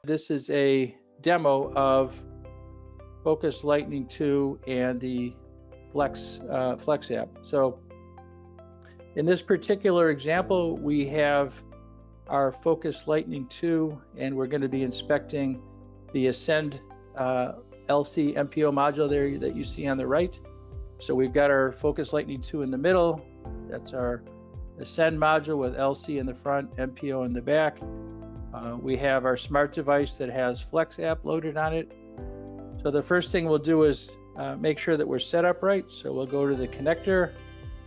This is a demo of FOCIS Lightning 2 and the Flex app. So in this particular example, we have our FOCIS Lightning 2, and we're going to be inspecting the Ascend LC MPO module there that you see on the right. So we've got our FOCIS Lightning 2 in the middle. That's our Ascend module with LC in the front, MPO in the back. We have our smart device that has Flex app loaded on it. So the first thing we'll do is make sure that we're set up right. So we'll go to the connector.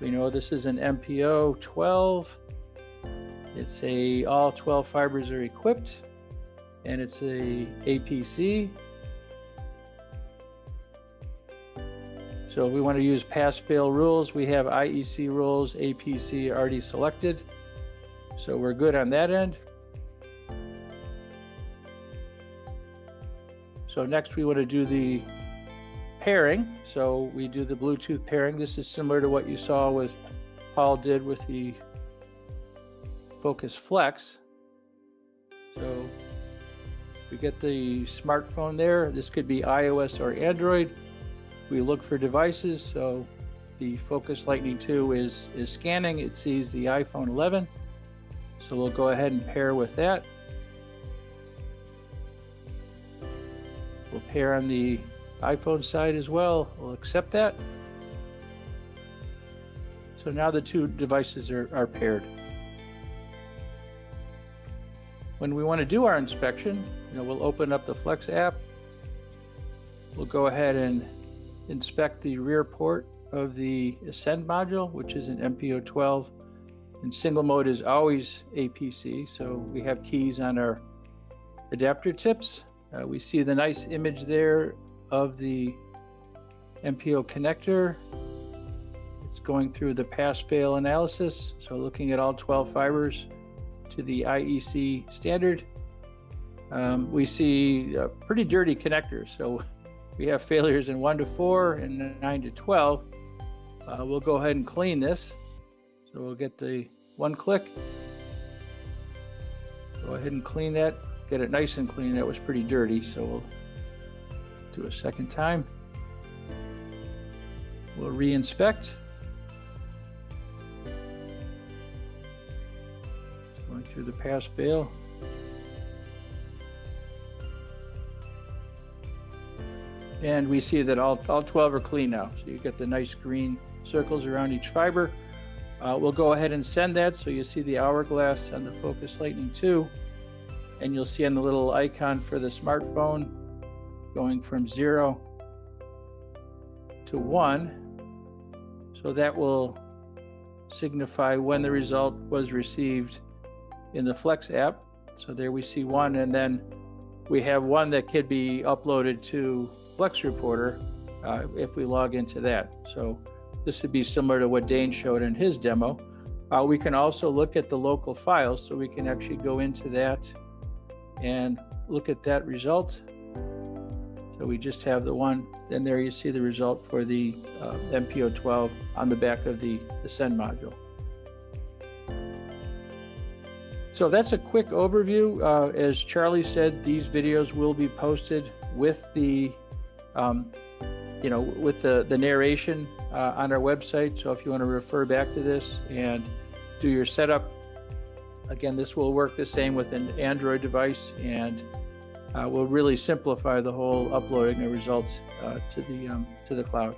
We know this is an MPO 12. It's all 12 fibers are equipped, and it's a APC. So if we want to use pass-fail rules, we have IEC rules, APC already selected. So we're good on that end. So next we want to do the pairing. So we do the Bluetooth pairing. This is similar to what you saw with Paul did with the FOCIS Flex. So we get the smartphone there. This could be iOS or Android. We look for devices. So the FOCIS Lightning 2 is scanning. It sees the iPhone 11. So we'll go ahead and pair with that. We'll pair on the iPhone side as well. We'll accept that. So now the two devices are paired. When we want to do our inspection, we'll open up the Flex app. We'll go ahead and inspect the rear port of the Ascend module, which is an MPO 12. And single mode is always APC, so we have keys on our adapter tips. We see the nice image there of the MPO connector. It's going through the pass-fail analysis, so looking at all 12 fibers to the IEC standard. We see a pretty dirty connector, so we have failures in 1 to 4 and 9 to 12. We'll go ahead and clean this. So we'll get the one click. Go ahead and clean that. Get it nice and clean. That was pretty dirty, so we'll do a second time. We'll re-inspect. Going through the pass-fail. And we see that all 12 are clean now. So you get the nice green circles around each fiber. We'll go ahead and send that. So you see the hourglass on the FOCIS Lightning 2. And you'll see on the little icon for the smartphone going from 0 to 1. So that will signify when the result was received in the Flex app. So there we see 1, and then we have 1 that could be uploaded to Flex Reporter if we log into that. So this would be similar to what Dane showed in his demo. We can also look at the local files, so we can actually go into that and look at that result. So we just have the 1, and there you see the result for the MPO 12 on the back of the Ascend module. So that's a quick overview. As Charlie said, these videos will be posted with the with the narration on our website. So if you want to refer back to this and do your setup, again, this will work the same with an Android device, and will really simplify the whole uploading the results to the cloud.